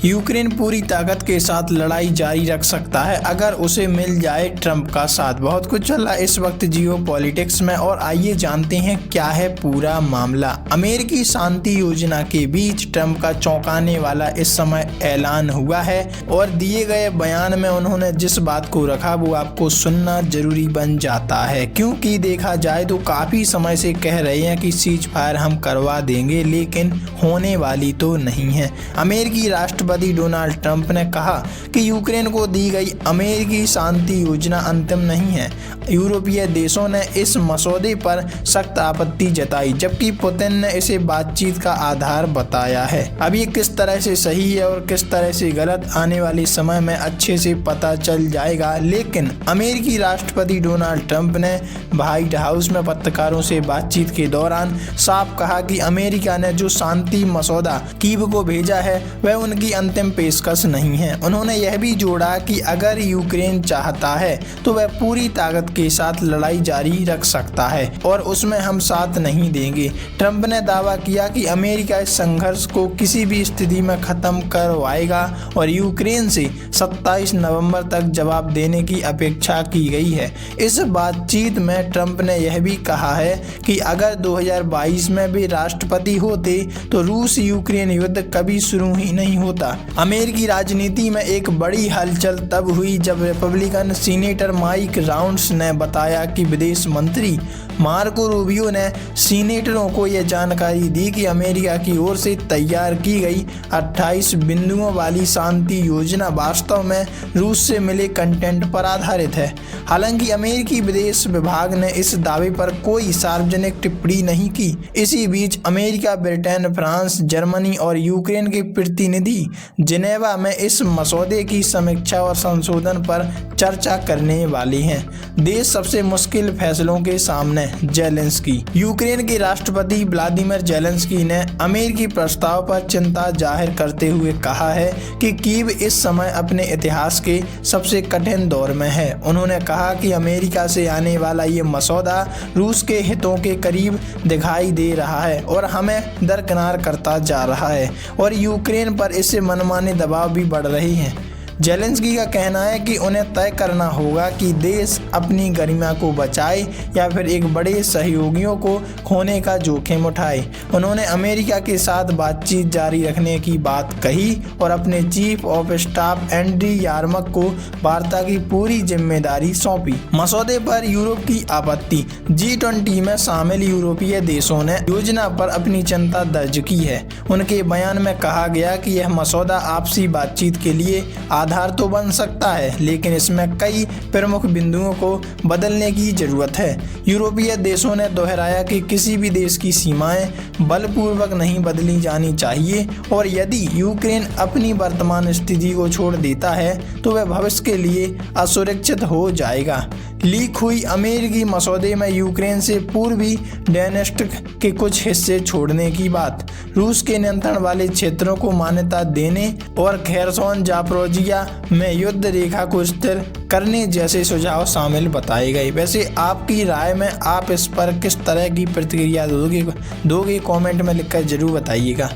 Ukraine पूरी ताकत के साथ लड़ाई जारी रख सकता है अगर उसे मिल जाए ट्रंप का साथ। बहुत कुछ चल रहा है इस वक्त जियो पॉलिटिक्स में, और आइए जानते हैं क्या है पूरा मामला। अमेरिकी शांति योजना के बीच ट्रंप का चौंकाने वाला इस समय ऐलान हुआ है, और दिए गए बयान में उन्होंने जिस बात को रखा वो आपको सुनना जरूरी बन जाता है, क्योंकि देखा जाए तो काफी समय से कह रहे हैं कि सीज फायर हम करवा देंगे, लेकिन होने वाली तो नहीं है। अमेरिकी राष्ट्रपति डोनाल्ड ट्रंप ने कहा कि यूक्रेन को दी गई अमेरिकी शांति योजना अंतिम नहीं है। यूरोपीय देशों ने इस मसौदे पर सख्त आपत्ति जताई, जबकि पुतिन ने इसे बातचीत का आधार बताया है। अब ये किस तरह से सही है और किस तरह से गलत, आने वाले समय में अच्छे से पता चल जाएगा। लेकिन अमेरिकी राष्ट्रपति डोनाल्ड ट्रंप ने व्हाइट हाउस में पत्रकारों से बातचीत के दौरान साफ कहा कि अमेरिका ने जो शांति मसौदा कीव को भेजा है वह उनकी अंतिम पेशकश नहीं है। उन्होंने यह भी जोड़ा कि अगर यूक्रेन चाहता है तो वह पूरी ताकत के साथ लड़ाई जारी रख सकता है और उसमें हम साथ नहीं देंगे। ट्रंप ने दावा किया कि अमेरिका इस संघर्ष को किसी भी स्थिति में खत्म करवाएगा और यूक्रेन से 27 नवंबर तक जवाब देने की अपेक्षा की गई है। इस बातचीत में ट्रंप ने यह भी कहा है कि अगर 2022 में भी राष्ट्रपति होते तो रूस यूक्रेन युद्ध कभी शुरू ही नहीं होता। अमेरिकी राजनीति में एक बड़ी हलचल तब हुई जब रिपब्लिकन सीनेटर माइक राउंड्स ने बताया कि विदेश मंत्री मार्को रूबियो ने सीनेटरों को यह जानकारी दी कि अमेरिका की ओर से तैयार की गई 28 बिंदुओं वाली शांति योजना वास्तव में रूस से मिले कंटेंट पर आधारित है। हालांकि अमेरिकी विदेश विभाग ने इस दावे पर कोई सार्वजनिक टिप्पणी नहीं की। इसी बीच अमेरिका, ब्रिटेन, फ्रांस, जर्मनी और यूक्रेन के प्रतिनिधि जिनेवा में इस मसौदे की समीक्षा और संशोधन पर चर्चा करने वाले हैं। देश सबसे मुश्किल फैसलों के सामने। जेलेंस्की। यूक्रेन के राष्ट्रपति व्लादिमीर जेलेंस्की ने अमेरिकी प्रस्ताव पर चिंता जाहिर करते हुए कहा है कि कीव इस समय अपने इतिहास के सबसे कठिन दौर में है। उन्होंने कहा कि अमेरिका से आने वाला ये मसौदा रूस के हितों के करीब दिखाई दे रहा है और हमें दरकिनार करता जा रहा है, और यूक्रेन पर इससे मनमाने दबाव भी बढ़ रहे हैं। जेलेंस्की का कहना है कि उन्हें तय करना होगा कि देश अपनी गरिमा को बचाए या फिर एक बड़े सहयोगियों को खोने का जोखिम उठाए। उन्होंने अमेरिका के साथ बातचीत जारी रखने की बात कही और अपने चीफ ऑफ स्टाफ एंड्री यार्मक को वार्ता की पूरी जिम्मेदारी सौंपी। मसौदे पर यूरोप की आपत्ति। G20 में शामिल यूरोपीय देशों ने योजना पर अपनी चिंता दर्ज की है। उनके बयान में कहा गया कि यह मसौदा आपसी बातचीत के लिए आधार तो बन सकता है, लेकिन इसमें कई प्रमुख बिंदुओं को बदलने की जरूरत है। यूरोपीय देशों ने दोहराया कि किसी भी देश की सीमाएं बलपूर्वक नहीं बदली जानी चाहिए, और यदि यूक्रेन अपनी वर्तमान स्थिति को छोड़ देता है तो वह भविष्य के लिए असुरक्षित हो जाएगा। लीक हुई अमेरिकी मसौदे में यूक्रेन से पूर्वी डोनेट्स्क के कुछ हिस्से छोड़ने की बात, रूस के नियंत्रण वाले क्षेत्रों को मान्यता देने और खेरसोन जापोरिजिया में युद्ध रेखा को स्थिर करने जैसे सुझाव शामिल बताए गए। वैसे आपकी राय में आप इस पर किस तरह की प्रतिक्रिया दोगे कमेंट में लिखकर जरूर बताइएगा।